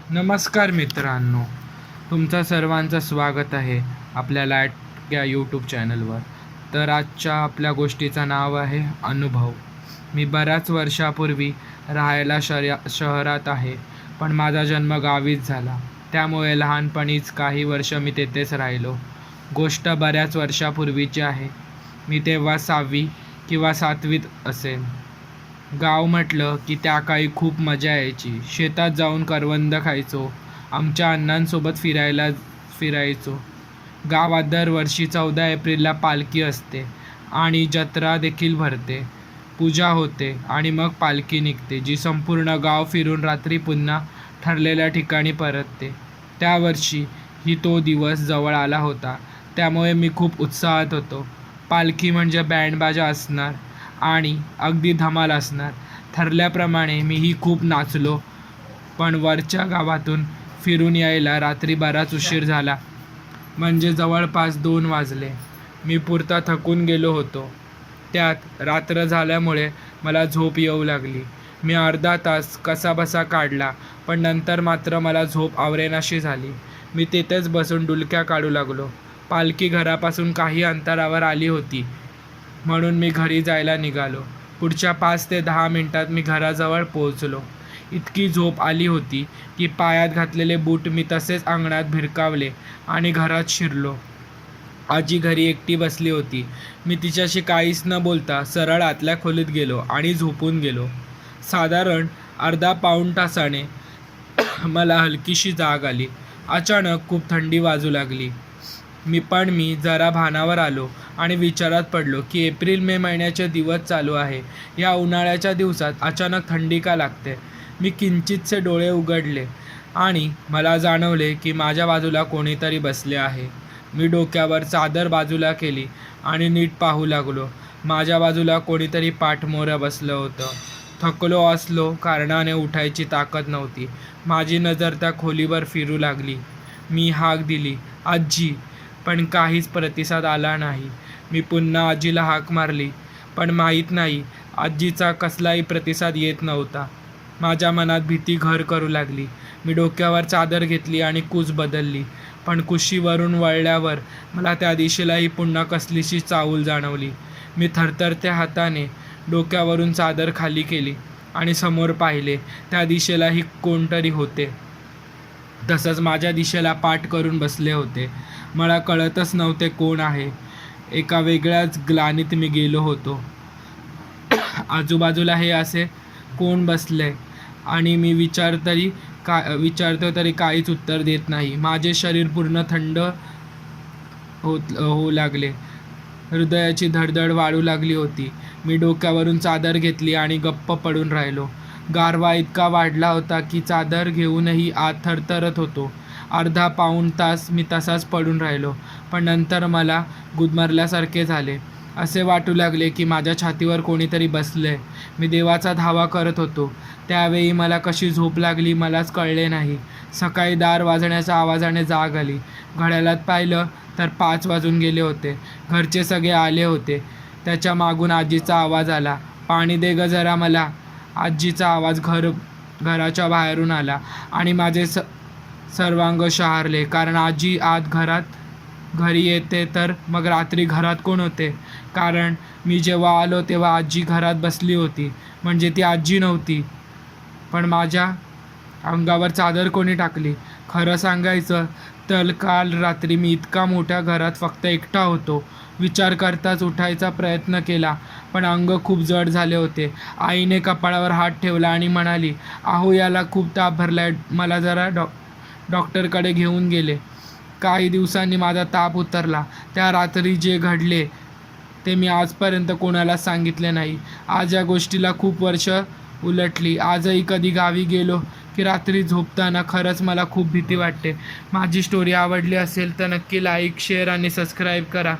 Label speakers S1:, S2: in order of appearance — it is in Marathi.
S1: नमस्कार मित्रांनो, तुमचं सर्वांचं स्वागत आहे आपल्या लाईट या यूट्यूब चॅनलवर. तर आजच्या आपल्या गोष्टीचं नाव आहे अनुभव. मी बऱ्याच वर्षापूर्वी राहायला शहरात आहे, पण माझा जन्म गावीच झाला. त्यामुळे लहानपणीच काही वर्ष मी तेथेच राहिलो. गोष्ट बऱ्याच वर्षापूर्वीची आहे. मी तेव्हा 6वी किंवा 7वीत असेल. गाव म्हटलं की त्या काळी खूप मजा यायची. शेतात जाऊन करवंद खायचो, आमच्या अण्णांसोबत फिरायचो. गावात दरवर्षी 14 एप्रिलला पालखी असते आणि जत्रा देखील भरते. पूजा होते आणि मग पालखी निघते, जी संपूर्ण गाव फिरून रात्री पुन्हा ठरलेल्या ठिकाणी परतते. त्यावर्षी ही तो दिवस जवळ आला होता, त्यामुळे मी खूप उत्साहात होतो. पालखी म्हणजे बँडबाजा असणार आणि अगदी धमाल असणार. ठरल्याप्रमाणे मीही खूप नाचलो, पण वरच्या गावातून फिरून यायला रात्री बराच उशीर झाला. म्हणजे जवळपास 2 वाजले. मी पुरता थकून गेलो होतो. त्यात रात्र झाल्यामुळे मला झोप येऊ लागली. मी अर्धा तास कसाबसा काढला, पण नंतर मात्र मला झोप आवरेनाशी झाली. मी तिथेच बसून डुलक्या काढू लागलो. पालखी घरापासून काही अंतरावर आली होती, म्हणून मी घरी जायला निघालो. पुढच्या 5 ते 10 मिनिटात मी घराजवळ पोहोचलो. इतकी झोप आली होती की पायात घातलेले बूट मी तसेच अंगणात भिरकावले आणि घरात शिरलो. आजी घरी एकटी बसली होती. मी तिच्याशी काहीच न बोलता सरळ आतल्या खोलीत गेलो आणि झोपून गेलो. साधारण अर्धा पाऊण तासाने मला हलकीशी जाग आली. अचानक खूप थंडी वाजू लागली. मी जरा भानावर आलो आणि विचारात पडलो की एप्रिल मे महिन्याचे दिवस चालू आहे. या उन्हाळ्याच्या दिवसात अचानक थंडी का लागते? मी किंचितसे डोळे उघडले आणि मला जाणवले की माझ्या बाजूला कोणीतरी बसले आहे. मी डोक्यावर चादर बाजूला केली आणि नीट पाहू लागलो. माझ्या बाजूला कोणीतरी पाठमोऱ्या बसलं होतं. थकलो असलो कारणाने उठायची ताकद नव्हती. माझी नजर त्या खोलीवर फिरू लागली. मी हाक दिली, आजी, पण काहीच प्रतिसाद आला नाही. मी पुन्हा आजीला हाक मारली, पण माहीत नाही, आजीचा कसलाही प्रतिसाद येत नव्हता. माझ्या मनात भीती घर करू लागली. मी डोक्यावर चादर घेतली आणि कूस बदलली, पण कुशीवरून वळल्यावर मला त्या दिशेलाही पुन्हा कसलीशी चाहूल जाणवली. मी थरथरत्या हाताने डोक्यावरून चादर खाली केली आणि समोर पाहिले. त्या दिशेलाही कोणतरी होते. तसंच माझ्या दिशेला पाठ करून बसले होते. मला कळतच नव्हते कोण आहे. एका वेगळ्याच ग्लानीत मी गेलो होतो. आजूबाजूला हे असे कोण बसले आणि मी विचारतो तरी काहीच उत्तर देत नाही. माझे शरीर पूर्ण थंड होऊ लागले. हृदयाची धडधड वाढू लागली होती. मी डोक्यावरून चादर घेतली आणि गप्प पडून राहिलो. गारवा इतका वाढला होता की चादर घेऊनही आत थरथरत होतो. अर्धा पाऊण तास मी तसाच पडून राहिलो, पण नंतर मला गुदमरल्यासारखे झाले. असे वाटू लागले की माझ्या छातीवर कोणीतरी बसले. मी देवाचा धावा करत होतो. त्यावेळी मला कशी झोप लागली मलाच कळले नाही. सकाळी दार वाजण्याच्या आवाजाने जाग आली. घड्याळात पाहिलं तर 5 वाजून गेले होते. घरचे सगळे आले होते. त्याच्या मागून आजीचा आवाज आला, पाणी दे ग जरा मला. आजीचा आवाज घराच्या बाहेरून आला आणि माझे सर्वांग शहारले, कारण आजी घरी येते तर मग रात्री घरात कोण होते? कारण मी जेव्हा आलो तेव्हा आजी घरात बसली होती, म्हणजे ती आजी नव्हती. पण माझ्या अंगावर चादर कोणी टाकली? खरं सांगायचं तर काल रात्री मी इतका मोठ्या घरात फक्त एकटा होतो. विचार करताच उठायचा प्रयत्न केला, पण अंग खूप जड झाले होते. आईने कपाळावर हात ठेवला आणि म्हणाली, अहो याला खूप ताप भरलाय, मला जरा डॉक्टरकडे घेऊन गेले. काही दिवसांनी माझा ताप उतरला. त्या रात्री जे घडले ते मी आजपर्यंत कोणालाच सांगितले नाही. आज या गोष्टीला खूप वर्ष उलटली. आजही कधी गावी गेलो की रात्री झोपताना खरंच मला खूप भीती वाटते. माझी स्टोरी आवडली असेल तर नक्की लाईक, शेअर आणि सबस्क्राईब करा.